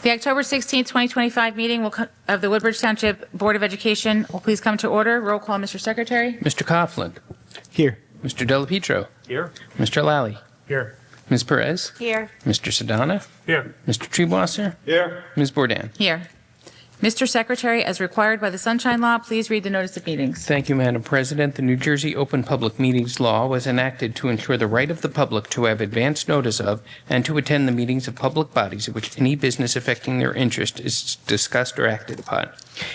The October 16, 2025 meeting of the Woodbridge Township Board of Education will please come to order. Roll call, Mr. Secretary. Mr. Coughlin. Here. Mr. Delapietro. Here. Mr. Lally. Here. Ms. Perez. Here. Mr. Sedana. Here. Mr. Treebwasser. Here. Ms. Bourdain. Here. Mr. Secretary, as required by the Sunshine Law, please read the notice of meetings. Thank you, Madam President. The New Jersey Open Public Meetings Law was enacted to ensure the right of the public to have advance notice of and to attend the meetings of public bodies at which any business affecting their interest is discussed or acted upon.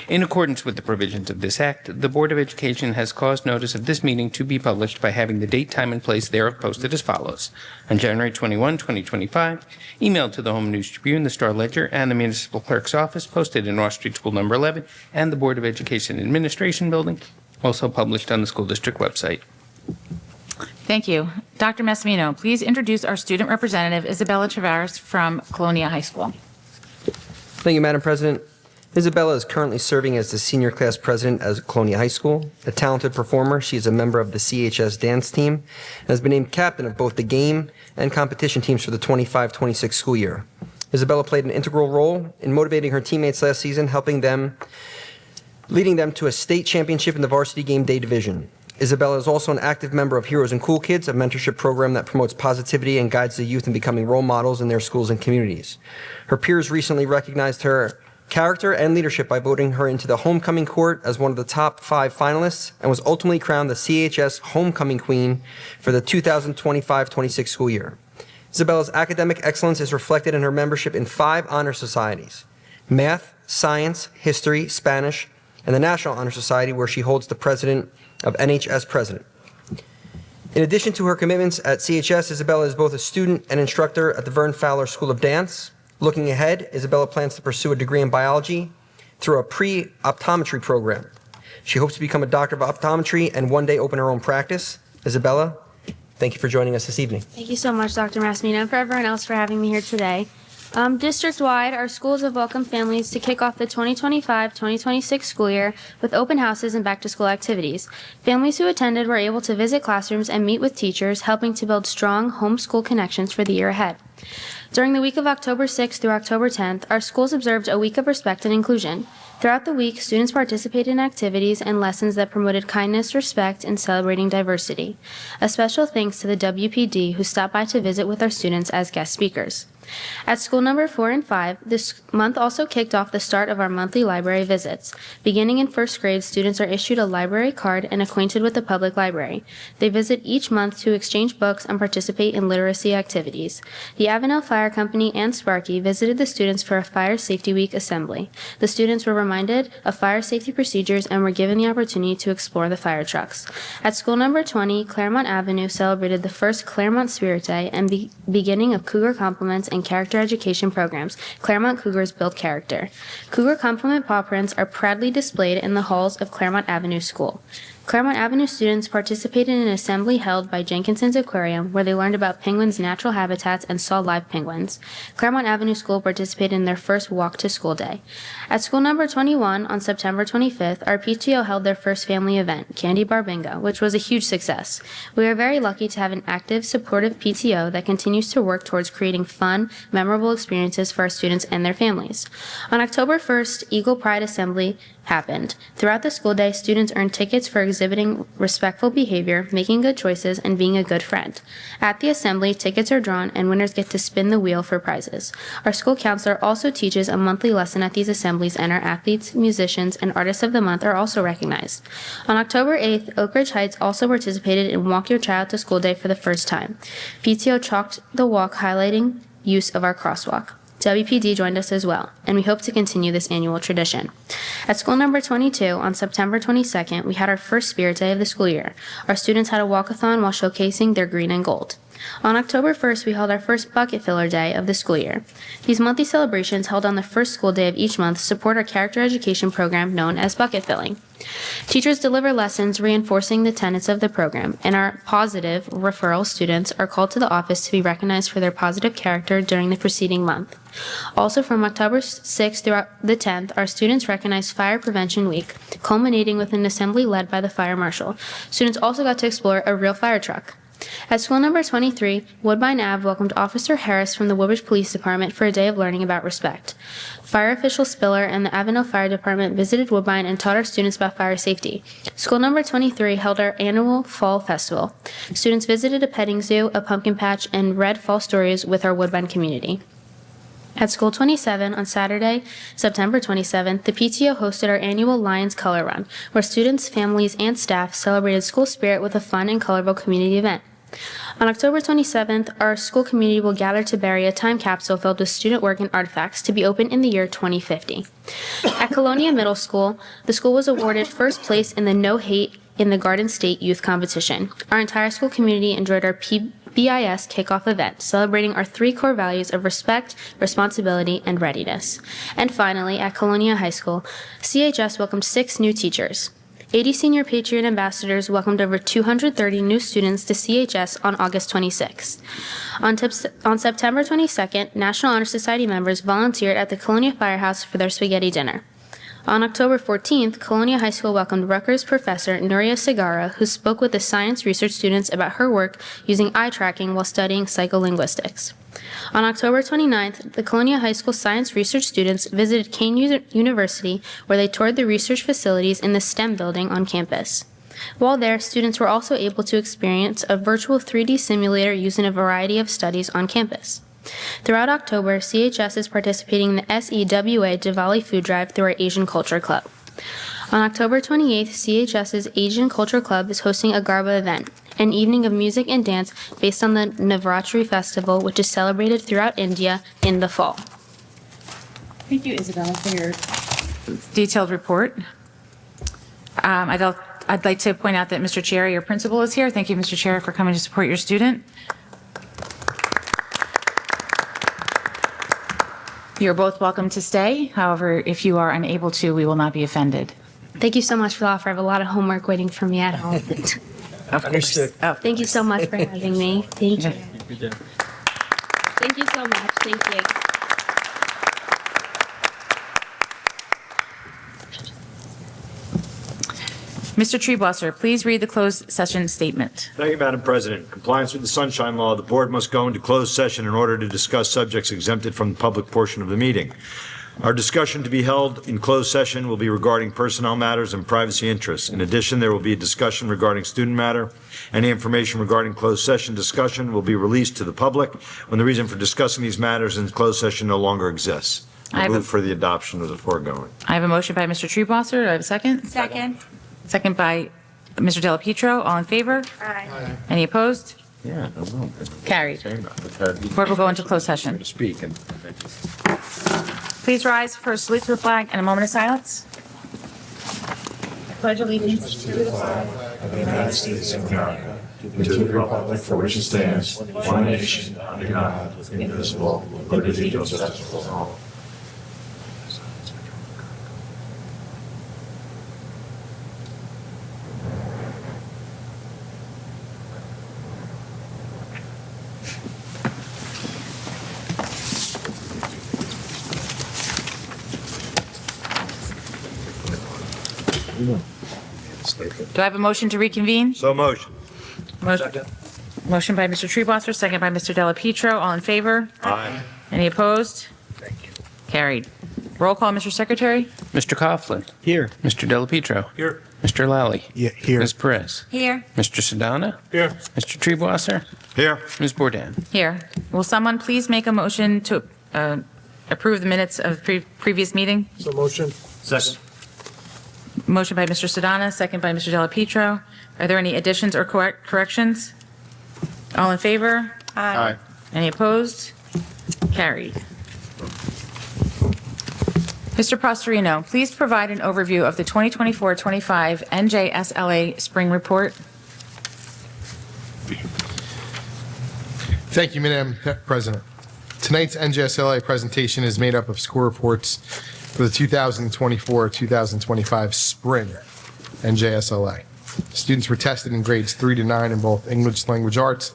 In accordance with the provisions of this Act, the Board of Education has caused notice of this meeting to be published by having the date, time, and place thereof posted as follows. On January 21, 2025, emailed to the Home News Tribune, the Star Ledger, and the Municipal Clerk's Office, posted in North Street School Number 11 and the Board of Education Administration Building, also published on the school district website. Thank you. Dr. Massimino, please introduce our student representative, Isabella Tavares from Colonia High School. Thank you, Madam President. Isabella is currently serving as the senior class president at Colonia High School. A talented performer, she is a member of the CHS dance team and has been named captain of both the game and competition teams for the 25-26 school year. Isabella played an integral role in motivating her teammates last season, leading them to a state championship in the varsity game day division. Isabella is also an active member of Heroes and Cool Kids, a mentorship program that promotes positivity and guides the youth in becoming role models in their schools and communities. Her peers recently recognized her character and leadership by voting her into the homecoming court as one of the top 5 finalists and was ultimately crowned the CHS Homecoming Queen for the 2025-26 school year. Isabella's academic excellence is reflected in her membership in 5 honor societies: Math, Science, History, Spanish, and the National Honor Society, where she holds the president of NHS President. In addition to her commitments at CHS, Isabella is both a student and instructor at the Vern Fowler School of Dance. Looking ahead, Isabella plans to pursue a degree in biology through a pre-optometry program. She hopes to become a doctor of optometry and one day open her own practice. Isabella, thank you for joining us this evening. Thank you so much, Dr. Massimino, and for everyone else for having me here today. District-wide, our schools have welcomed families to kick off the 2025-2026 school year with open houses and back-to-school activities. Families who attended were able to visit classrooms and meet with teachers, helping to build strong homeschool connections for the year ahead. During the week of October 6th through October 10th, our schools observed a week of respect and inclusion. Throughout the week, students participated in activities and lessons that promoted kindness, respect, and celebrating diversity. A special thanks to the WPD who stopped by to visit with our students as guest speakers. At school number 4 and 5, this month also kicked off the start of our monthly library visits. Beginning in first grade, students are issued a library card and acquainted with the public library. They visit each month to exchange books and participate in literacy activities. The Avenel Fire Company and Sparky visited the students for a Fire Safety Week assembly. The students were reminded of fire safety procedures and were given the opportunity to explore the fire trucks. At school number 20, Claremont Avenue celebrated the first Claremont Spirit Day and beginning of Cougar Compliments and character education programs. Claremont Cougars build character. Cougar Compliment paw prints are proudly displayed in the halls of Claremont Avenue School. Claremont Avenue students participated in an assembly held by Jenkinson's Aquarium where they learned about penguins' natural habitats and saw live penguins. Claremont Avenue School participated in their first walk to school day. At school number 21 on September 25th, our PTO held their first family event, Candy Bar Bingo, which was a huge success. We are very lucky to have an active, supportive PTO that continues to work towards creating fun, memorable experiences for our students and their families. On October 1st, Eagle Pride Assembly happened. Throughout the school day, students earned tickets for exhibiting respectful behavior, making good choices, and being a good friend. At the assembly, tickets are drawn and winners get to spin the wheel for prizes. Our school counselor also teaches a monthly lesson at these assemblies, and our athletes, musicians, and artists of the month are also recognized. On October 8th, Oak Ridge Heights also participated in Walk Your Child to School Day for the first time. PTO chalked the walk, highlighting use of our crosswalk. WPD joined us as well, and we hope to continue this annual tradition. At school number 22, on September 22nd, we had our first Spirit Day of the school year. Our students had a walkathon while showcasing their green and gold. On October 1st, we held our first Bucket Filler Day of the school year. These monthly celebrations held on the first school day of each month support our character education program known as bucket filling. Teachers deliver lessons reinforcing the tenets of the program, and our positive referral students are called to the office to be recognized for their positive character during the preceding month. Also, from October 6th through the 10th, our students recognized Fire Prevention Week, culminating with an assembly led by the fire marshal. Students also got to explore a real fire truck. At school number 23, Woodbine Ave welcomed Officer Harris from the Woodbridge Police Department for a day of learning about respect. Fire official Spiller and the Avondale Fire Department visited Woodbine and taught our students about fire safety. School number 23 held our annual Fall Festival. Students visited a petting zoo, a pumpkin patch, and read fall stories with our Woodbine community. At School 27 on Saturday, September 27th, the PTO hosted our annual Lions Color Run, where students, families, and staff celebrated school spirit with a fun and colorful community event. On October 27th, our school community will gather to bury a time capsule filled with student work and artifacts to be opened in the year 2050. At Colonia Middle School, the school was awarded first place in the No Hate in the Garden State Youth Competition. Our entire school community enjoyed our BIS kickoff event, celebrating our 3 core values of respect, responsibility, and readiness. And finally, at Colonia High School, CHS welcomed 6 new teachers. 80 Senior Patriot Ambassadors welcomed over 230 new students to CHS on August 26th. On September 22nd, National Honor Society members volunteered at the Colonia Firehouse for their spaghetti dinner. On October 14th, Colonia High School welcomed Rutgers professor Nuria Segarra, who spoke with the science research students about her work using eye tracking while studying psycholinguistics. On October 29th, the Colonia High School science research students visited Kane University, where they toured the research facilities in the STEM building on campus. While there, students were also able to experience a virtual 3D simulator used in a variety of studies on campus. Throughout October, CHS is participating in the SEWA Diwali Food Drive through our Asian Culture Club. On October 28th, CHS's Asian Culture Club is hosting a Garba event, an evening of music and dance based on the Navratri festival, which is celebrated throughout India in the fall. Thank you, Isabella, for your detailed report. I'd like to point out that Mr. Cherry, your principal, is here. Thank you, Mr. Cherry, for coming to support your student. You're both welcome to stay. However, if you are unable to, we will not be offended. Thank you so much for the offer. I have a lot of homework waiting for me at home. Understood. Oh, Thank you so much for having me. Thank you. Thank you so much. Thank you. Mr. Treebwasser, please read the closed session statement. Thank you, Madam President. In compliance with the Sunshine Law, the board must go into closed session in order to discuss subjects exempted from the public portion of the meeting. Our discussion to be held in closed session will be regarding personnel matters and privacy interests. In addition, there will be a discussion regarding student matter. Any information regarding closed session discussion will be released to the public when the reason for discussing these matters in closed session no longer exists. I move for the adoption of the foregoing. I have a motion by Mr. Treebwasser. Do I have a second? Second. Second by Mr. Della Pietro. All in favor? Aye. Any opposed? Yeah, I don't know. Carried. Board Board will go into closed session. to speak and Please rise for a salute to the flag and a moment of silence. Pledge allegiance to the flag of the United States of America, to the republic for which it stands, one nation, under God, indivisible, with liberty and justice for all. Do I have a motion to reconvene? So motion. Motion by Mr. Treebwasser, second by Mr. Della Pietro. All in favor? Aye. Any opposed? Thank you. Carried. Roll call, Mr. Secretary. Mr. Coughlin. Here. Mr. Della Pietro. Here. Mr. Lally. Yeah, here. Ms. Perez. Here. Mr. Sedana. Here. Mr. Treebwasser. Here. Ms. Bourdain. Here. Will someone please make a motion to approve the minutes of previous meeting? So motion. Second. Motion by Mr. Sedana, second by Mr. Della Pietro. Are there any additions or corrections? All in favor? Aye. Any opposed? Carried. Mr. Prostorino, please provide an overview of the 2024-25 NJSLA Spring Report. Thank you, Madam President. Tonight's NJSLA presentation is made up of score reports for the 2024-2025 spring NJSLA. Students were tested in grades 3 to 9 in both English language arts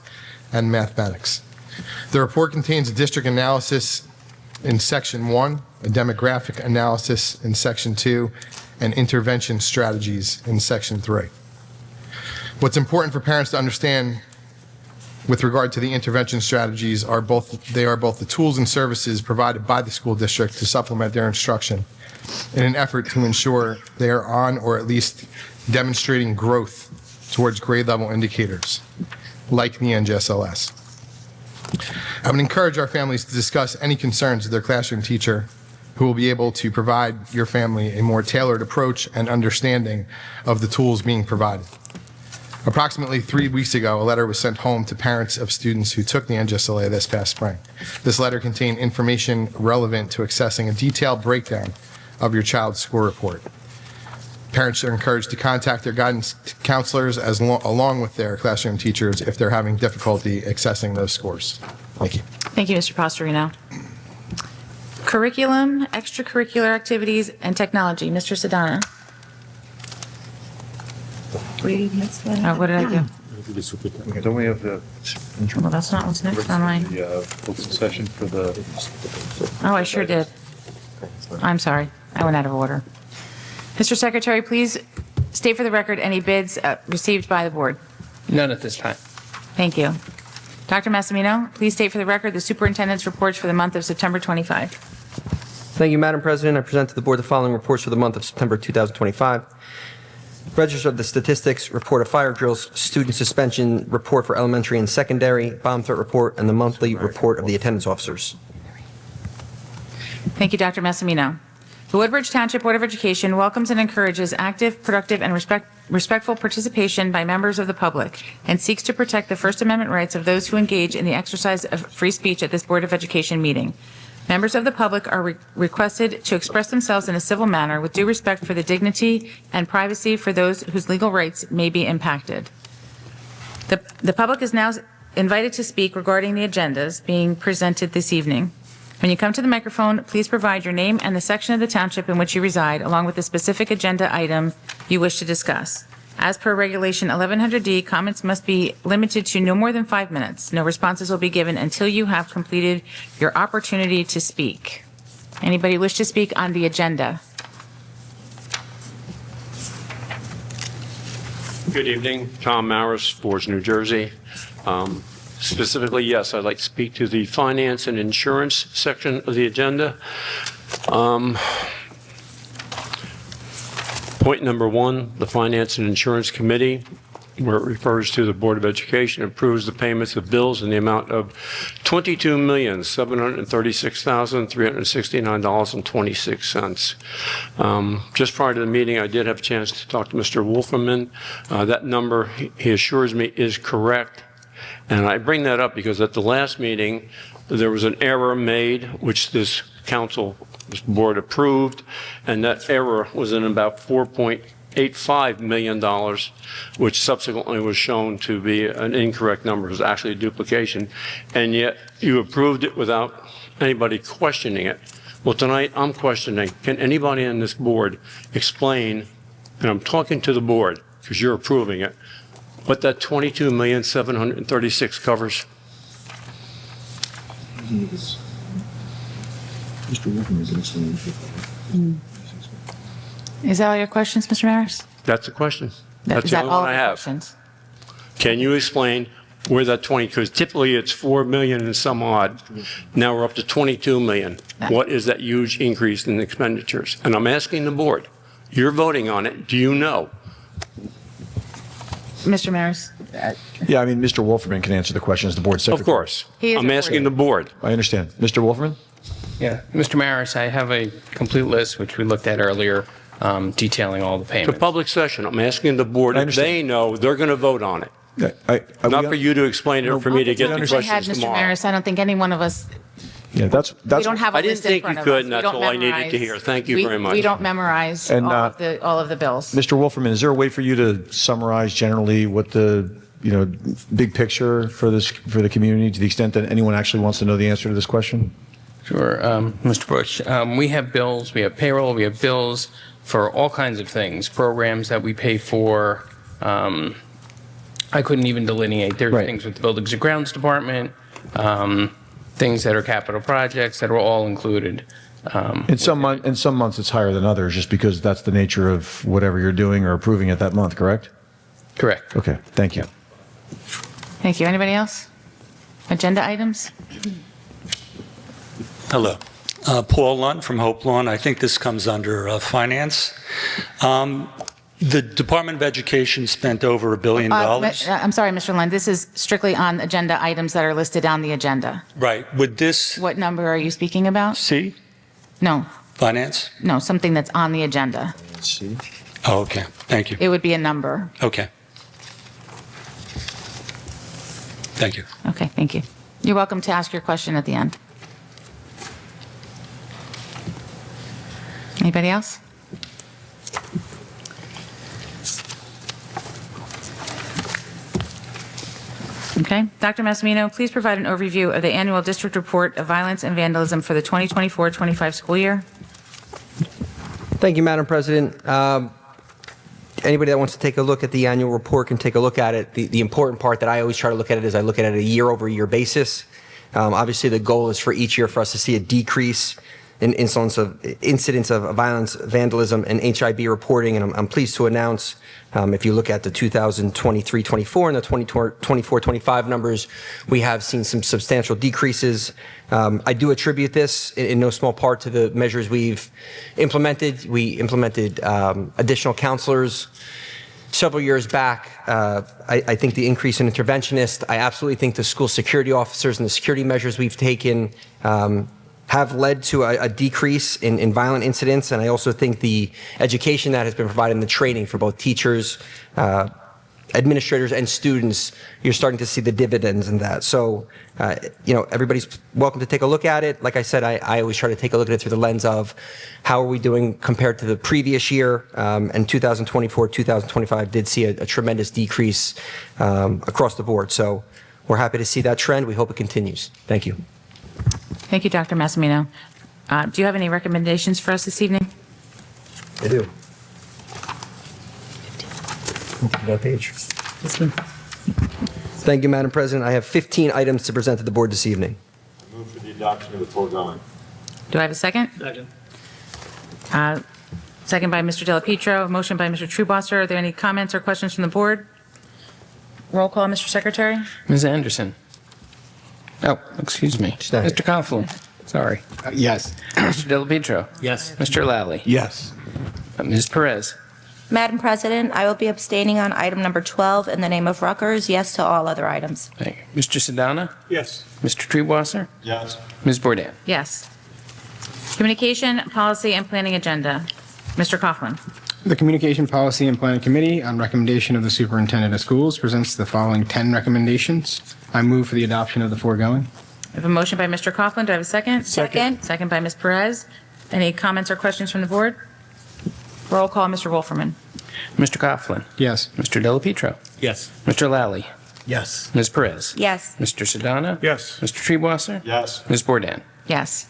and mathematics. The report contains a district analysis in Section 1, a demographic analysis in Section 2, and intervention strategies in Section 3. What's important for parents to understand with regard to the intervention strategies are both the tools and services provided by the school district to supplement their instruction in an effort to ensure they are on or at least demonstrating growth towards grade level indicators like the NJSLS. I would encourage our families to discuss any concerns with their classroom teacher, who will be able to provide your family a more tailored approach and understanding of the tools being provided. Approximately 3 weeks ago, a letter was sent home to parents of students who took the NJSLA this past spring. This letter contained information relevant to accessing a detailed breakdown of your child's score report. Parents are encouraged to contact their guidance counselors along with their classroom teachers if they're having difficulty accessing those scores. Thank you. Thank you, Mr. Pastorino. Curriculum, extracurricular activities, and technology. Mr. Sedana. What did I do? Don't we have the Well, that's not what's next on mine. open session for the? Oh, I sure did. I'm sorry. I went out of order. Mr. Secretary, please state for the record any bids received by the board. None at this time. Thank you. Dr. Massimino, please state for the record the superintendent's reports for the month of September 25. Thank you, Madam President. I present to the board the following reports for the month of September 2025. Register of the statistics, report of fire drills, student suspension report for elementary and secondary, bomb threat report, and the monthly report of the attendance officers. Thank you, Dr. Massimino. The Woodbridge Township Board of Education welcomes and encourages active, productive, and respectful participation by members of the public and seeks to protect the First Amendment rights of those who engage in the exercise of free speech at this Board of Education meeting. Members of the public are requested to express themselves in a civil manner with due respect for the dignity and privacy for those whose legal rights may be impacted. The public is now invited to speak regarding the agendas being presented this evening. When you come to the microphone, please provide your name and the section of the township in which you reside, along with the specific agenda item you wish to discuss. As per Regulation 1100D, comments must be limited to no more than 5 minutes. No responses will be given until you have completed your opportunity to speak. Anybody wish to speak on the agenda? Good evening. Tom Maris, Forge, New Jersey. Specifically, yes, I'd like to speak to the finance and insurance section of the agenda. Point number 1, the Finance and Insurance Committee, where it refers to the Board of Education, approves the payments of bills in the amount of $22,736,369.26. Just prior to the meeting, I did have a chance to talk to Mr. Wolferman. That number, he assures me, is correct. And I bring that up because at the last meeting, there was an error made, which this board approved, and that error was in about $4.85 million, which subsequently was shown to be an incorrect number. It was actually a duplication, and yet you approved it without anybody questioning it. Well, tonight I'm questioning, can anybody on this board explain, and I'm talking to the board because you're approving it, what that $22,736,000 covers? Is that all your questions, Mr. Maris? That's the question. Is That's the that only all one I of your have. questions? Can you explain where that 20, because typically it's 4 million and some odd. Now we're up to 22 million. What is that huge increase in expenditures? And I'm asking the board, you're voting on it. Do you know? Mr. Maris? Yeah, I mean, Mr. Wolferman can answer the question as the board secretary. Of course. He is I'm a asking board. the board. I understand. Mr. Wolferman? Yeah, Mr. Maris, I have a complete list, which we looked at earlier, detailing all the It's a payments. public session. I'm asking the board I if understand. they know they're going to vote on it. Not for you to explain it or for me to get the I had, questions Mr. tomorrow. Maris, I don't think any one of us, Yeah, that's. we don't have a I didn't list in think you front of could, us. and We that's don't all I needed to memorize- hear. Thank you we- very much. We don't memorize And, all of the bills. Mr. Wolferman, is there a way for you to summarize generally what the, big picture for the community, to the extent that anyone actually wants to know the answer to this question? Sure, Mr. Bush. We have bills, we have payroll, we have bills for all kinds of things, programs that we pay for. I couldn't even delineate. There's Right. things with the Buildings and Grounds Department, things that are capital projects that are all included. In some months it's higher than others, just because that's the nature of whatever you're doing or approving at that month, correct? Correct. Okay, thank you. Thank you. Anybody else? Agenda items? Hello. Paul Lund from Hope Lawn. I think this comes under finance. The Department of Education spent over $1 billion. I'm sorry, Mr. Lund, this is strictly on agenda items that are listed on the agenda. Right. Would this What number are you speaking about? C, No, finance? no, something that's on the agenda. Oh, okay. Thank you. It would be a number. Okay. Thank you. Okay, thank you. You're welcome to ask your question at the end. Anybody else? Okay. Dr. Massimino, please provide an overview of the annual district report of violence and vandalism for the 2024-25 school year. Thank you, Madam President. Anybody that wants to take a look at the annual report can take a look at it. The important part that I always try to look at it is I look at it a year-over-year basis. Obviously, the goal is for each year for us to see a decrease in incidents of violence, vandalism, and HIB reporting. And I'm pleased to announce, if you look at the 2023-24 and the 2024-25 numbers, we have seen some substantial decreases. I do attribute this in no small part to the measures we've implemented. We implemented additional counselors several years back. I think the increase in interventionists, I absolutely think the school security officers and the security measures we've taken have led to a decrease in violent incidents. And I also think the education that has been provided in the training for both teachers, administrators, and students, you're starting to see the dividends in that. So, everybody's welcome to take a look at it. Like I said, I always try to take a look at it through the lens of how are we doing compared to the previous year. And 2024-2025 did see a tremendous decrease across the board. So we're happy to see that trend. We hope it continues. Thank you. Thank you, Dr. Massimino. Do you have any recommendations for us this evening? I do. That page. Thank you, Madam President. I have 15 items to present to the board this evening. I move for the adoption of the foregoing. Do I have a second? Second. Second by Mr. Della Pietro, motion by Mr. Truebosser. Are there any comments or questions from the board? Roll call, Mr. Secretary. Ms. Anderson? Oh, excuse me. Second. Mr. Coughlin? Sorry. Yes. Mr. Della Pietro? Yes. Mr. Lally? Yes. Ms. Perez? Madam President, I will be abstaining on item number 12 in the name of Rutgers, yes to all other items. Thank you. Mr. Sedana? Yes. Mr. Truebosser? Yes. Ms. Bourdain? Yes. Communication, policy, and planning agenda. Mr. Coughlin. The Communication Policy and Planning Committee, on recommendation of the Superintendent of Schools, presents the following 10 recommendations. I move for the adoption of the foregoing. I have a motion by Mr. Coughlin. Do I have a second? Second. Second by Ms. Perez. Any comments or questions from the board? Roll call, Mr. Wolferman. Mr. Coughlin? Yes. Mr. Della Pietro? Yes. Mr. Lally? Yes. Ms. Perez? Yes. Mr. Sedana? Yes. Mr. Truebosser? Yes. Ms. Bourdain? Yes.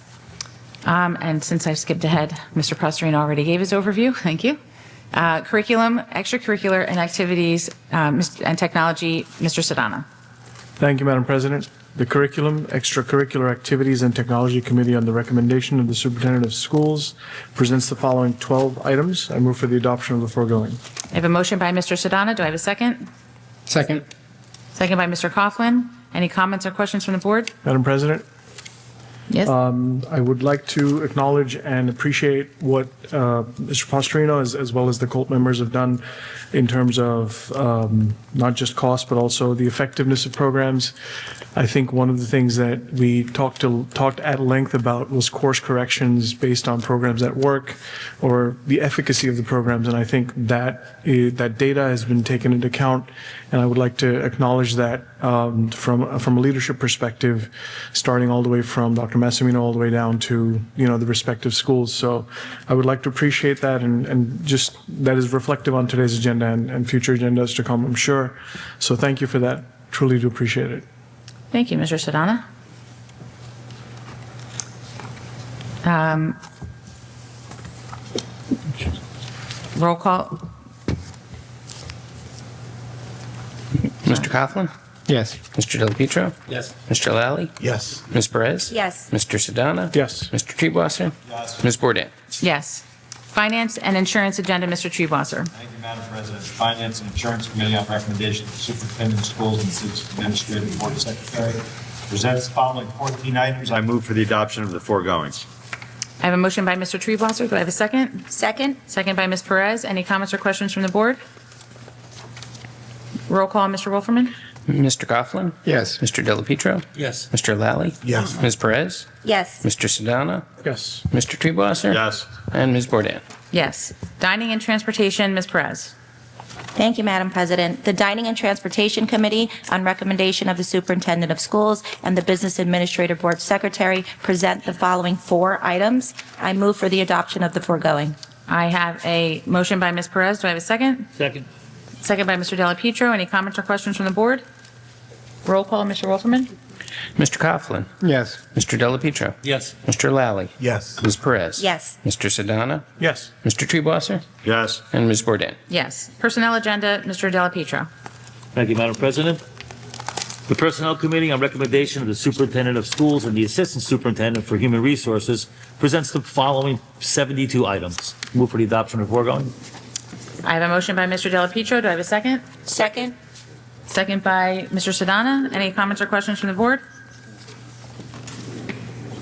And since I skipped ahead, Mr. Prosserino already gave his overview. Thank you. Curriculum, extracurricular, and activities, and technology, Mr. Sedana. Thank you, Madam President. The Curriculum, Extracurricular Activities, and Technology Committee, on the recommendation of the Superintendent of Schools, presents the following 12 items. I move for the adoption of the foregoing. I have a motion by Mr. Sedana. Do I have a second? Second. Second by Mr. Coughlin. Any comments or questions from the board? Madam President, Yes. I would like to acknowledge and appreciate what Mr. Postrino as well as the COLT members have done in terms of not just cost, but also the effectiveness of programs. I think one of the things that we talked at length about was course corrections based on programs that work or the efficacy of the programs. And I think that data has been taken into account. And I would like to acknowledge that from a leadership perspective, starting all the way from Dr. Massimino all the way down to, the respective schools. So I would like to appreciate that and just that is reflective on today's agenda and future agendas to come, I'm sure. So thank you for that. Truly do appreciate it. Thank you, Mr. Sedana. Roll call. Mr. Coughlin? Yes. Mr. Della Pietro? Yes. Mr. Lally? Yes. Ms. Perez? Yes. Mr. Sedana? Yes. Mr. Truebosser? Yes. Ms. Bourdain? Yes. Finance and Insurance Agenda, Mr. Truebosser. Thank you, Madam President. Finance and Insurance Committee, on recommendation of the Superintendent of Schools and District Administrative Board Secretary, presents the following 14 items. I move for the adoption of the foregoing. I have a motion by Mr. Treebosser. Do I have a second? Second? Second by Ms. Perez. Any comments or questions from the board? Roll call, Mr. Wolferman? Mr. Coughlin? Yes. Mr. Delapietro? Yes. Mr. Lally? Yes. Ms. Perez? Yes. Mr. Sedana? Yes. Mr. Treebosser? Yes. And Ms. Bourdain? Yes. Dining and Transportation, Ms. Perez. Thank you, Madam President. The Dining and Transportation Committee, on recommendation of the Superintendent of Schools and the Business Administrative Board Secretary, present the following 4 items. I move for the adoption of the foregoing. I have a motion by Ms. Perez. Do I have a second? Second. Second by Mr. Delapietro. Any comments or questions from the board? Roll call, Mr. Wolferman? Mr. Coughlin? Yes. Mr. Delapietro? Yes. Mr. Lally? Yes. Ms. Perez? Yes. Mr. Sedana? Yes. Mr. Treebosser? Yes. And Ms. Bourdain? Yes. Personnel agenda, Mr. Delapietro. Thank you, Madam President. The Personnel Committee, on recommendation of the Superintendent of Schools and the Assistant Superintendent for Human Resources, presents the following 72 items. Move for the adoption of the foregoing. I have a motion by Mr. Delapietro. Do I have a second? Second? Second by Mr. Sedana. Any comments or questions from the board?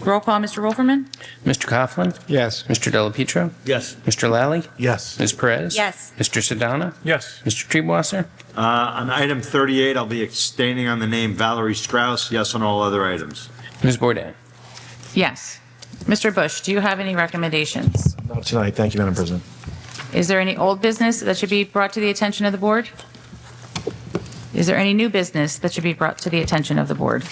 Roll call, Mr. Wolferman? Mr. Coughlin? Yes. Mr. Delapietro? Yes. Mr. Lally? Yes. Ms. Perez? Yes. Mr. Sedana? Yes. Mr. Treebosser? On item 38, I'll be abstaining on the name Valerie Strauss. Yes on all other items. Ms. Bourdain? Yes. Mr. Bush, do you have any recommendations? Not tonight. Thank you, Madam President. Is there any old business that should be brought to the attention of the board? Is there any new business that should be brought to the attention of the board?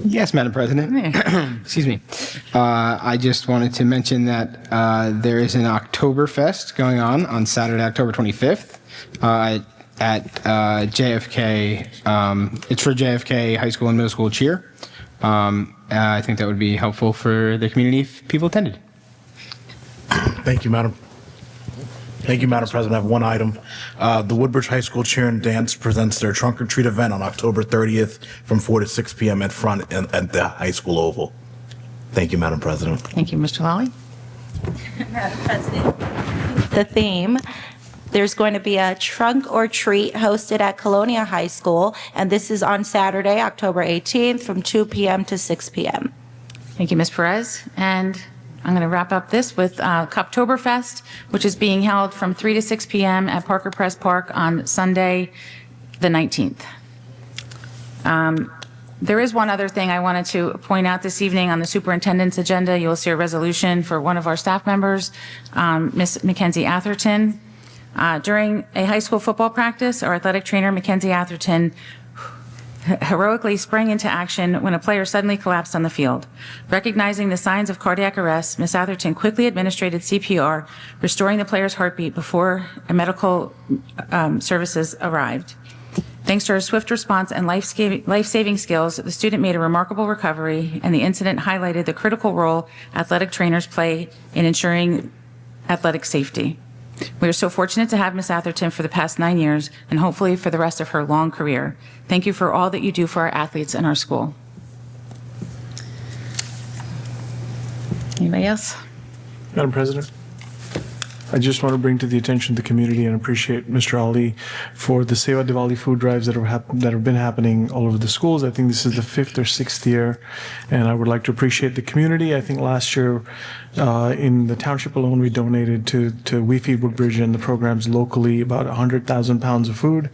Yes, Madam President. Excuse me. I just wanted to mention that there is an Oktoberfest going on Saturday, October 25th at JFK. It's for JFK High School and Middle School cheer. I think that would be helpful for the community if people attended. Thank you, Madam. Thank you, Madam President. I have one item. The Woodbridge High School Cheer and Dance presents their Trunk or Treat event on October 30th from 4 to 6 p.m. at front at the high school oval. Thank you, Madam President. Thank you, Mr. Lally. Madam President. The theme, there's going to be a trunk or treat hosted at Colonia High School, and this is on Saturday, October 18th, from 2 p.m. to 6 p.m. Thank you, Ms. Perez. And I'm going to wrap up this with Cuptoberfest, which is being held from 3 to 6 p.m. at Parker Press Park on Sunday, the 19th. There is one other thing I wanted to point out this evening on the superintendent's agenda. You'll see a resolution for one of our staff members, Miss Mackenzie Atherton. During a high school football practice, our athletic trainer, Mackenzie Atherton, heroically sprang into action when a player suddenly collapsed on the field. Recognizing the signs of cardiac arrest, Ms. Atherton quickly administered CPR, restoring the player's heartbeat before medical services arrived. Thanks to her swift response and life-saving skills, the student made a remarkable recovery, and the incident highlighted the critical role athletic trainers play in ensuring athletic safety. We are so fortunate to have Ms. Atherton for the past 9 years and hopefully for the rest of her long career. Thank you for all that you do for our athletes and our school. Anybody else? Madam President, I just want to bring to the attention of the community and appreciate Mr. Ali for the Seva Diwali food drives that have been happening all over the schools. I think this is the 5th or 6th year, and I would like to appreciate the community. I think last year in the township alone, we donated to We Feed Woodbridge and the programs locally about 100,000 pounds of food.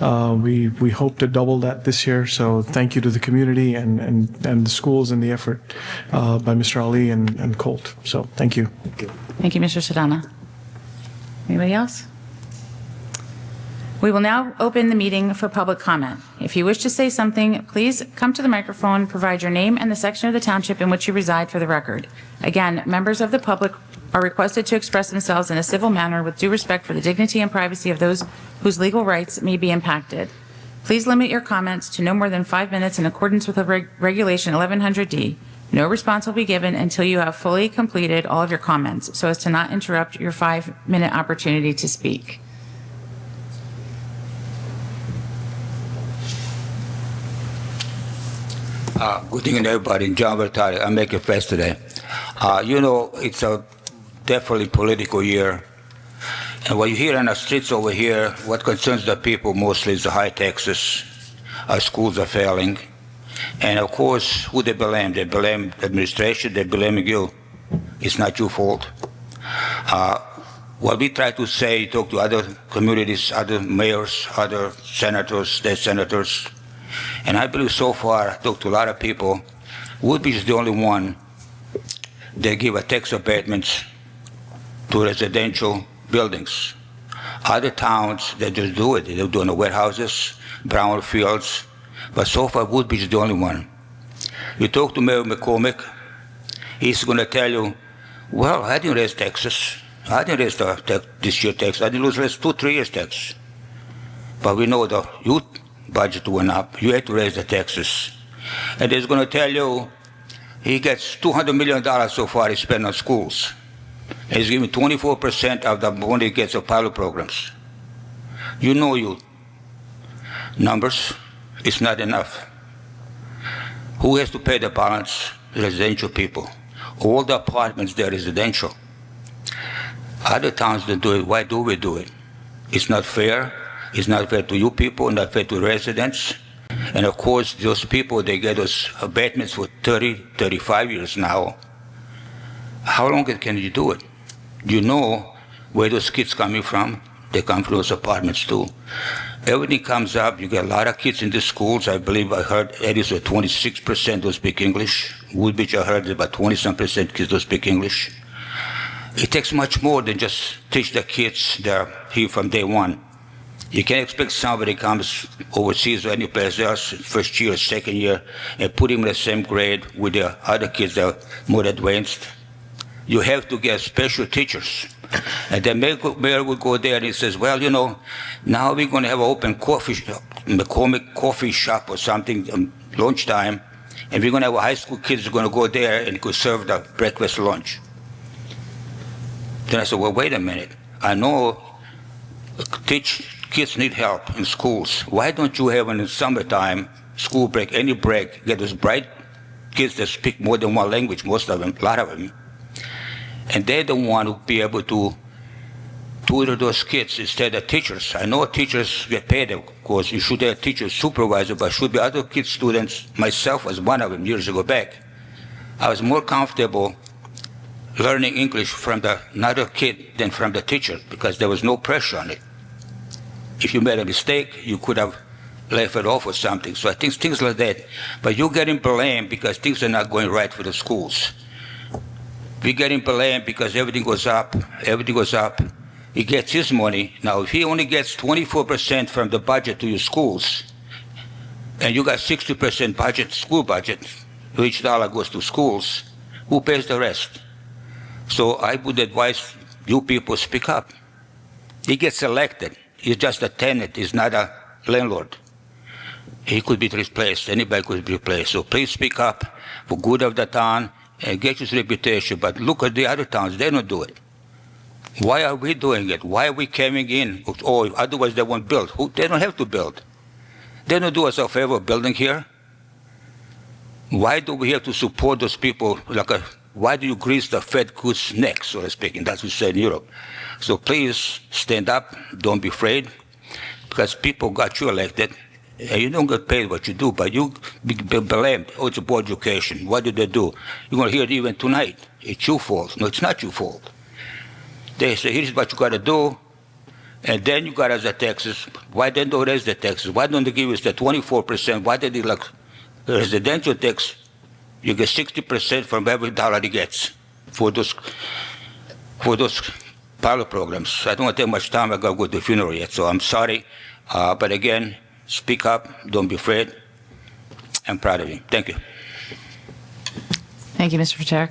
We hope to double that this year, so thank you to the community and the schools and the effort by Mr. Ali and Colt. So thank you. Thank you, Mr. Sedana. Anybody else? We will now open the meeting for public comment. If you wish to say something, please come to the microphone, provide your name and the section of the township in which you reside for the record. Again, members of the public are requested to express themselves in a civil manner with due respect for the dignity and privacy of those whose legal rights may be impacted. Please limit your comments to no more than 5 minutes in accordance with Regulation 1100D. No response will be given until you have fully completed all of your comments, so as to not interrupt your 5-minute opportunity to speak. Good evening, everybody. John Bertari. I make it fast today. It's a definitely political year. And what you hear on the streets over here, what concerns the people mostly is the high taxes. Our schools are failing. And of course, who they blame? They blame the administration, they're blaming you. It's not your fault. What we try to say, talk to other communities, other mayors, other senators, state senators, and I believe so far, I talked to a lot of people, Woodbridge is the only one they give a tax abatements to residential buildings. Other towns, they just do it. They're doing the warehouses, brown fields, but so far Woodbridge is the only one. You talk to Mayor McCormick, he's going to tell you, well, I didn't raise taxes. I didn't raise this year tax. I didn't raise 2-3 years tax. But we know the youth budget went up. You had to raise the taxes. And he's going to tell you he gets $200 million so far he spent on schools. And he's giving 24% of the money he gets of pilot programs. You know you. Numbers, it's not enough. Who has to pay the balance? Residential people. All the apartments, they're residential. Other towns don't do it. Why do we do it? It's not fair. It's not fair to you people, not fair to residents. And of course, those people, they get those abatements for 30, 35 years now. How long can you do it? You know where those kids coming from? They come from those apartments too. Everything comes up. You get a lot of kids in the schools. I believe I heard Eddie's at 26% don't speak English. Woodbridge, I heard about 20-some% kids don't speak English. It takes much more than just teach the kids they're here from day one. You can't expect somebody comes overseas or any place else, first year, second year, and put him in the same grade with the other kids that are more advanced. You have to get special teachers. And the mayor would go there and he says, well, you know, now we're going to have an open coffee shop, McCormick coffee shop or something, lunchtime, and we're going to have high school kids who are going to go there and could serve the breakfast lunch. Then I said, well, wait a minute. I know kids need help in schools. Why don't you have in the summertime, school break, any break, get those bright kids that speak more than one language, most of them, a lot of them, and they don't want to be able to tutor those kids instead of teachers. I know teachers get paid, of course. You should have a teacher supervisor, but should be other kids, students. Myself was one of them years ago back. I was more comfortable learning English from another kid than from the teacher because there was no pressure on it. If you made a mistake, you could have left it off or something. So I think things like that. But you're getting blamed because things are not going right for the schools. We're getting blamed because everything goes up. Everything goes up. He gets his money. Now, if he only gets 24% from the budget to your schools, and you got 60% budget, school budget, each dollar goes to schools, who pays the rest? So I would advise you people speak up. He gets elected. He's just a tenant. He's not a landlord. He could be replaced. Anybody could be replaced. So please speak up for good of the town and get his reputation. But look at the other towns. They don't do it. Why are we doing it? Why are we coming in? Oh, otherwise they won't build. They don't have to build. They don't do us a favor building here. Why do we have to support those people? Why do you grease the fat goose neck, so to speak? And that's what we say in Europe. So please stand up. Don't be afraid. Because people got you elected. And you don't get paid what you do, but you be blamed. Oh, it's about education. What did they do? You're going to hear it even tonight. It's your fault. No, it's not your fault. They say, here's what you got to do. And then you got us the taxes. Why didn't they raise the taxes? Why don't they give us the 24%? Why did they the residential tax? You get 60% from every dollar he gets for those pilot programs. I don't want to take much time. I got to go to the funeral yet, so I'm sorry. But again, speak up. Don't be afraid. I'm proud of you. Thank you. Thank you, Mr. Paterick.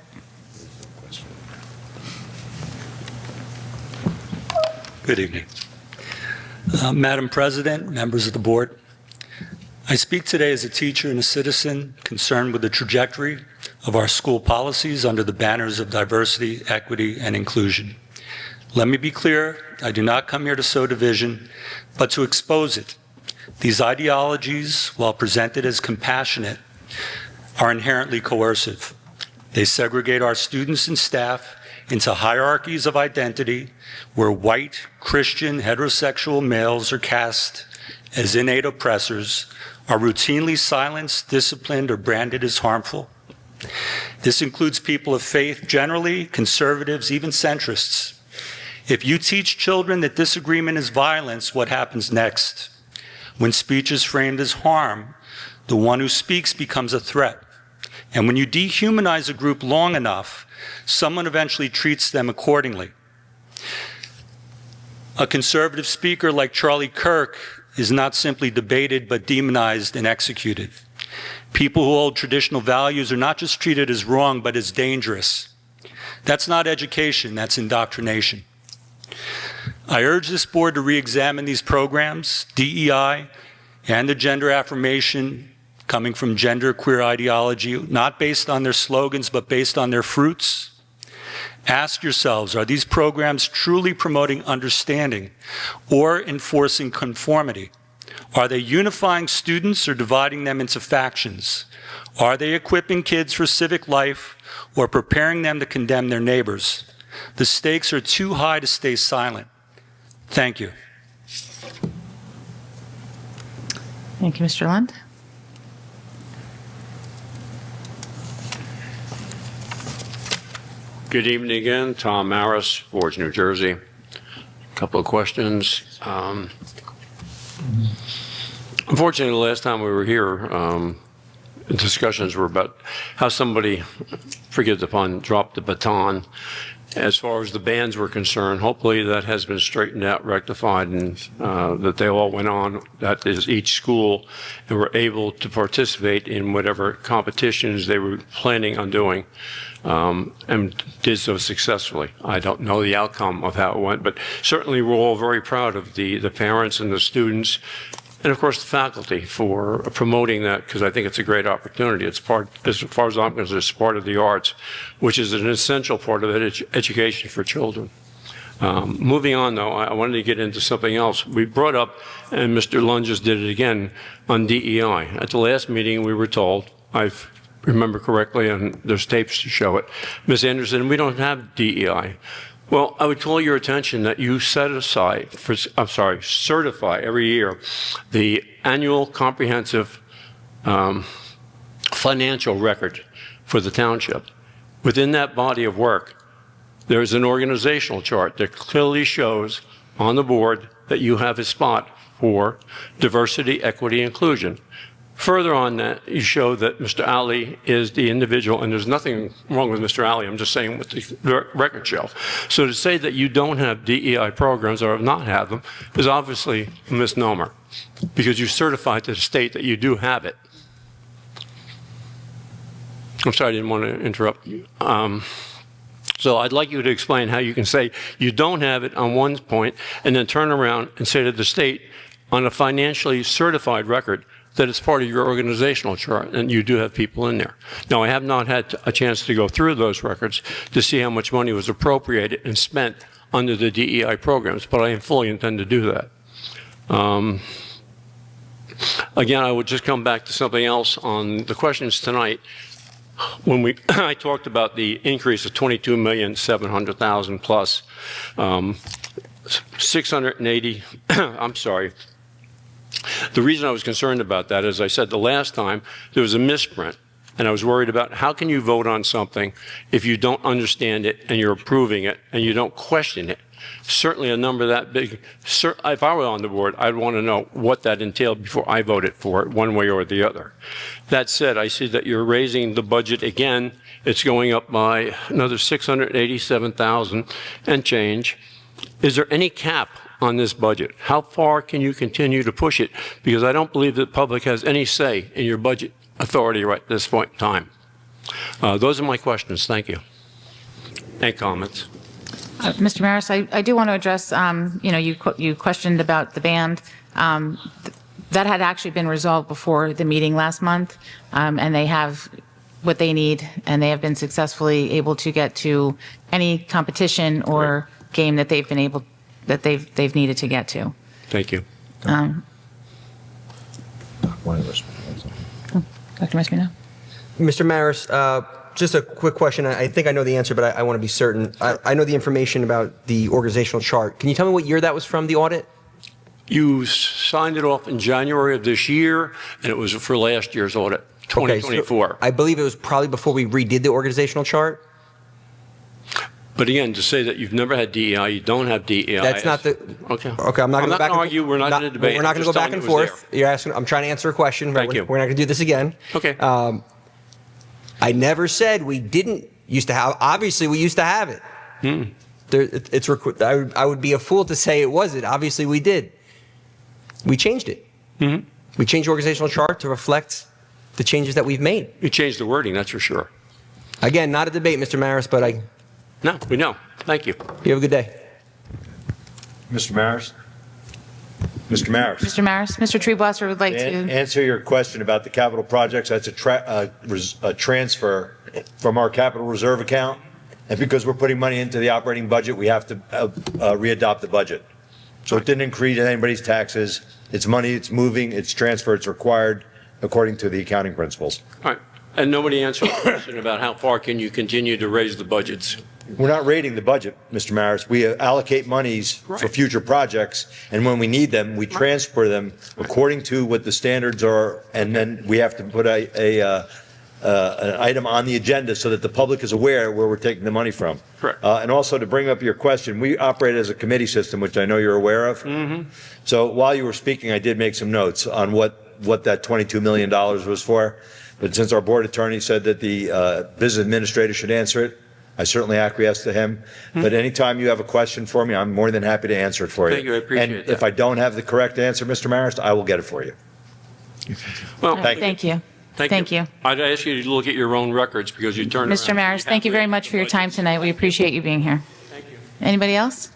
Good evening. Madam President, members of the board, I speak today as a teacher and a citizen concerned with the trajectory of our school policies under the banners of diversity, equity, and inclusion. Let me be clear, I do not come here to sow division, but to expose it. These ideologies, while presented as compassionate, are inherently coercive. They segregate our students and staff into hierarchies of identity where white, Christian, heterosexual males are cast as innate oppressors, are routinely silenced, disciplined, or branded as harmful. This includes people of faith generally, conservatives, even centrists. If you teach children that disagreement is violence, what happens next? When speech is framed as harm, the one who speaks becomes a threat. And when you dehumanize a group long enough, someone eventually treats them accordingly. A conservative speaker like Charlie Kirk is not simply debated, but demonized and executed. People who hold traditional values are not just treated as wrong, but as dangerous. That's not education, that's indoctrination. I urge this board to re-examine these programs, DEI, and the gender affirmation coming from genderqueer ideology, not based on their slogans, but based on their fruits. Ask yourselves, are these programs truly promoting understanding or enforcing conformity? Are they unifying students or dividing them into factions? Are they equipping kids for civic life or preparing them to condemn their neighbors? The stakes are too high to stay silent. Thank you. Thank you, Mr. Lund. Good evening again. Tom Maris, Forge, New Jersey. A couple of questions. Unfortunately, the last time we were here, discussions were about how somebody, forgive the pun, dropped the baton as far as the bands were concerned. Hopefully that has been straightened out, rectified, and that they all went on, that is each school, and were able to participate in whatever competitions they were planning on doing. And did so successfully. I don't know the outcome of how it went, but certainly we're all very proud of the parents and the students, and of course the faculty for promoting that, because I think it's a great opportunity. It's part, as far as I'm concerned, it's part of the arts, which is an essential part of education for children. Moving on, though, I wanted to get into something else. We brought up, and Mr. Lund just did it again, on DEI. At the last meeting, we were told, I remember correctly, and there's tapes to show it, Ms. Anderson, we don't have DEI. Well, I would call your attention that you set aside, certify every year the annual comprehensive financial record for the township. Within that body of work, there's an organizational chart that clearly shows on the board that you have a spot for diversity, equity, inclusion. Further on that, you show that Mr. Ali is the individual, and there's nothing wrong with Mr. Ali, I'm just saying what the record shows. So to say that you don't have DEI programs or have not had them is obviously a misnomer, because you certified to the state that you do have it. I'm sorry, I didn't want to interrupt you. So I'd like you to explain how you can say you don't have it on one point and then turn around and say to the state on a financially certified record that it's part of your organizational chart and you do have people in there. Now, I have not had a chance to go through those records to see how much money was appropriated and spent under the DEI programs, but I fully intend to do that. Again, I would just come back to something else on the questions tonight. When I talked about the increase of $22,700,000 plus 680, I'm sorry. The reason I was concerned about that, as I said the last time, there was a misprint, and I was worried about how can you vote on something if you don't understand it and you're approving it and you don't question it. Certainly a number that big, if I were on the board, I'd want to know what that entailed before I voted for it one way or the other. That said, I see that you're raising the budget again. It's going up by another $687,000 and change. Is there any cap on this budget? How far can you continue to push it? Because I don't believe the public has any say in your budget authority right at this point in time. Those are my questions. Thank you. And comments. Mr. Maris, I do want to address, you questioned about the band. That had actually been resolved before the meeting last month, and they have what they need, and they have been successfully able to get to any competition or game that they've been able they've needed to get to. Thank you. Dr. Maspino? Mr. Maris, Just a quick question. I think I know the answer, but I want to be certain. I know the information about the organizational chart. Can you tell me what year that was from, the audit? You signed it off in January of this year, and it was for last year's audit, 2024. Okay, so I believe it was probably before we redid the organizational chart. But again, to say that you've never had DEI, you don't have DEI. That's not the. Okay. Okay, I'm not going to go back and argue. We're not in a debate. We're not going to go back and forth. You're asking. I'm trying to answer a question. Thank you. We're not going to do this again. Okay. I never said we didn't used to have. Obviously, we used to have it. I would be a fool to say it wasn't. Obviously, we did. We changed it. We changed the organizational chart to reflect the changes that we've made. You changed the wording, that's for sure. Again, not a debate, Mr. Maris, but No, we know. Thank you. You have a good day. Mr. Maris? Mr. Maris? Mr. Maris, Mr. Treebwasser would like to. Answer your question about the capital projects. That's a transfer from our capital reserve account. And because we're putting money into the operating budget, we have to readopt the budget. So it didn't increase anybody's taxes. It's money, it's moving, it's transferred, it's required according to the accounting principles. All right. And nobody answered the question about how far can you continue to raise the budgets? We're not rating the budget, Mr. Maris. We allocate monies for future projects, and when we need them, we transfer them according to what the standards are, and then we have to put an item on the agenda so that the public is aware where we're taking the money from. Correct. And also to bring up your question, we operate as a committee system, which I know you're aware of. So while you were speaking, I did make some notes on what that $22 million was for. But since our board attorney said that the business administrator should answer it, I certainly acquiesce to him. But anytime you have a question for me, I'm more than happy to answer it for you. Thank you, I appreciate and that. if I don't have the correct answer, Mr. Maris, I will get it for you. Well, Thank you. Thank you. I'd ask you to look at your own records because you turned Mr. around. Maris, thank you very much for your time tonight. We appreciate you being here. Thank you. Anybody else?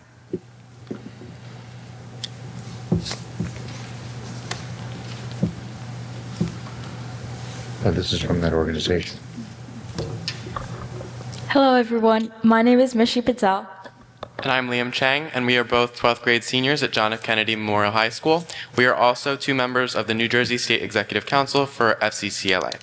This is from that organization. Hello, everyone. My name is Mishi Patel. And I'm Liam Chang, and we are both 12th grade seniors at John F. Kennedy Memorial High School. We are also two members of the New Jersey State Executive Council for FCCLA.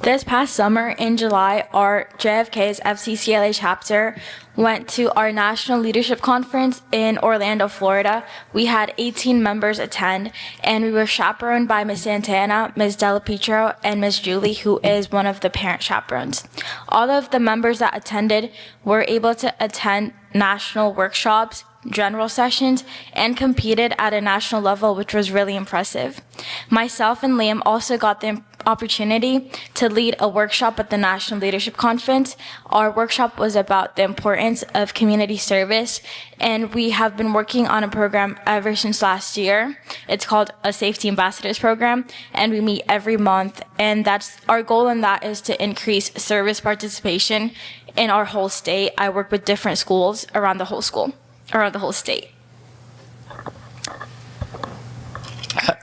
This past summer in July, our JFK's FCCLA chapter went to our National Leadership Conference in Orlando, Florida. We had 18 members attend, and we were chaperoned by Ms. Santana, Ms. Della Pietro, and Ms. Julie, who is one of the parent chaperones. All of the members that attended were able to attend national workshops, general sessions, and competed at a national level, which was really impressive. Myself and Liam also got the opportunity to lead a workshop at the National Leadership Conference. Our workshop was about the importance of community service, and we have been working on a program ever since last year. It's called a Safety Ambassadors Program, and we meet every month, and that's our goal in that is to increase service participation in our whole state. I work with different schools around the whole state.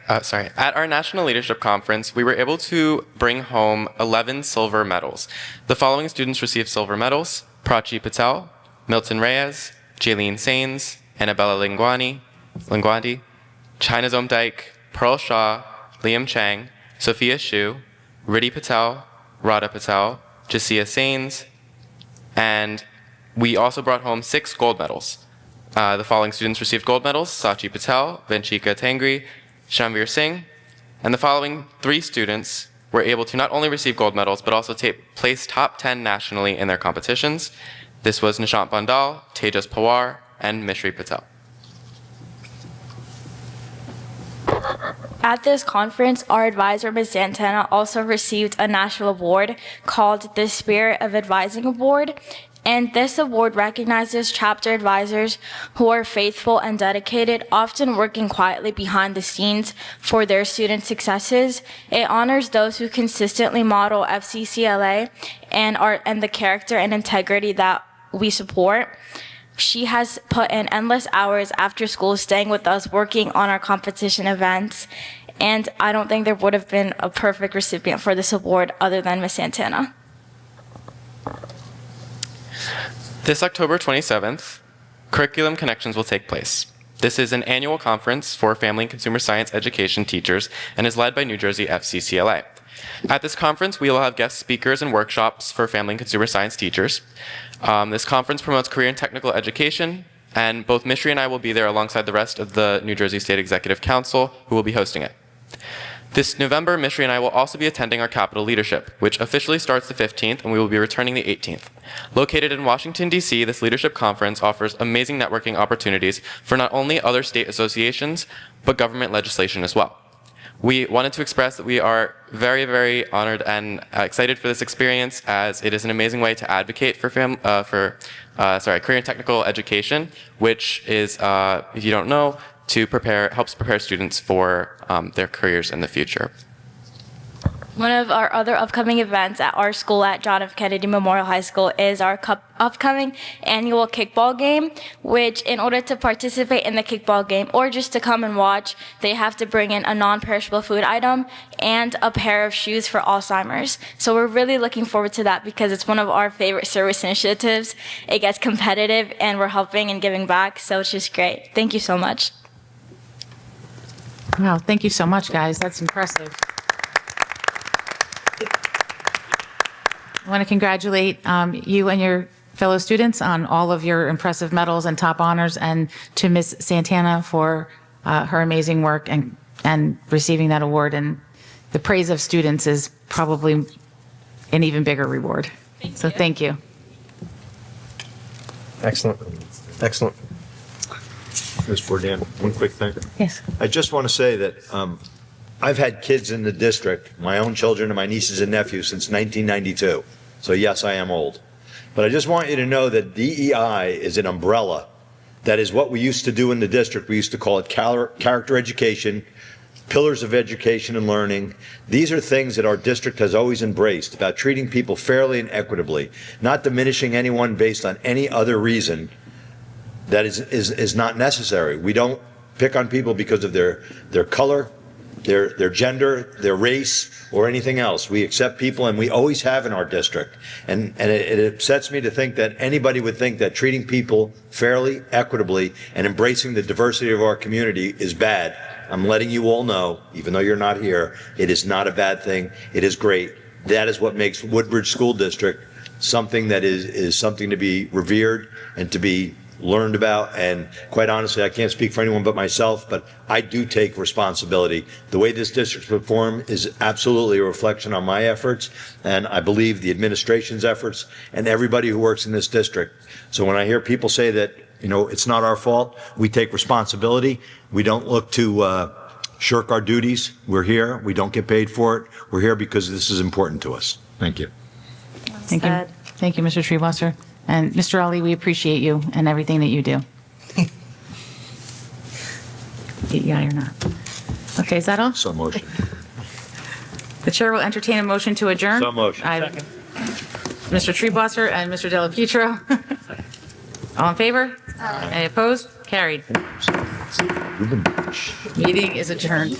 At our National Leadership Conference, we were able to bring home 11 silver medals. The following students received silver medals: Prachi Patel, Milton Reyes, Jaylene Sains, Annabella Lingwandi, China Zomdike, Pearl Shaw, Liam Chang, Sophia Shu, Riddhi Patel, Radha Patel, Jasia Sains, and we also brought home 6 gold medals. The following students received gold medals: Sachi Patel, Vanchika Tangri, Shamvir Singh, and the following 3 students were able to not only receive gold medals, but also place top 10 nationally in their competitions. This was Nishant Bandal, Tejas Pawar, and Mishri Patel. At this conference, our advisor, Ms. Santana, also received a national award called the Spirit of Advising Award. And this award recognizes chapter advisors who are faithful and dedicated, often working quietly behind the scenes for their student successes. It honors those who consistently model FCCLA and the character and integrity that we support. She has put in endless hours after school staying with us, working on our competition events. And I don't think there would have been a perfect recipient for this award other than Ms. Santana. This October 27th, Curriculum Connections will take place. This is an annual conference for family and consumer science education teachers and is led by New Jersey FCCLA. At this conference, we will have guest speakers and workshops for family and consumer science teachers. This conference promotes career and technical education, and both Mishri and I will be there alongside the rest of the New Jersey State Executive Council, who will be hosting it. This November, Mishri and I will also be attending our Capital Leadership, which officially starts the 15th, and we will be returning the 18th. Located in Washington, D.C., this leadership conference offers amazing networking opportunities for not only other state associations, but government legislation as well. We wanted to express that we are very, very honored and excited for this experience, as it is an amazing way to advocate for career and technical education, which is, if you don't know, helps prepare students for their careers in the future. One of our other upcoming events at our school at John F. Kennedy Memorial High School is our upcoming annual kickball game, which in order to participate in the kickball game or just to come and watch, they have to bring in a non-perishable food item and a pair of shoes for Alzheimer's. So we're really looking forward to that because it's one of our favorite service initiatives. It gets competitive and we're helping and giving back, so it's just great. Thank you so much. Wow, thank you so much, guys. That's impressive. I want to congratulate you and your fellow students on all of your impressive medals and top honors, and to Ms. Santana for her amazing work and receiving that award. And the praise of students is probably an even bigger reward. Thank you. Excellent. Excellent. Ms. Bourdain, one quick thing. Yes. I just want to say that I've had kids in the district, my own children and my nieces and nephews, since 1992. So yes, I am old. But I just want you to know that DEI is an umbrella. That is what we used to do in the district. We used to call it character education, pillars of education and learning. These are things that our district has always embraced, about treating people fairly and equitably, not diminishing anyone based on any other reason that is not necessary. We don't pick on people because of their color, their gender, their race, or anything else. We accept people, and we always have in our district. And it upsets me to think that anybody would think that treating people fairly, equitably, and embracing the diversity of our community is bad. I'm letting you all know, even though you're not here, it is not a bad thing. It is great. That is what makes Woodbridge School District something that is something to be revered and to be learned about. And quite honestly, I can't speak for anyone but myself, but I do take responsibility. The way this district performed is absolutely a reflection on my efforts, and I believe the administration's efforts and everybody who works in this district. So when I hear people say that, it's not our fault, we take responsibility. We don't look to shirk our duties. We're here. We don't get paid for it. We're here because this is important to us. Thank you. Thank you. Thank you, Mr. Treebwasser. And Mr. Ali, we appreciate you and everything that you do. DEI or not. Okay, is that all? So motion. The chair will entertain a motion to adjourn. So motion. Second. Mr. Treebwasser and Mr. Della Pietro. All in favor? Aye. Any opposed? Carried. Meeting is adjourned.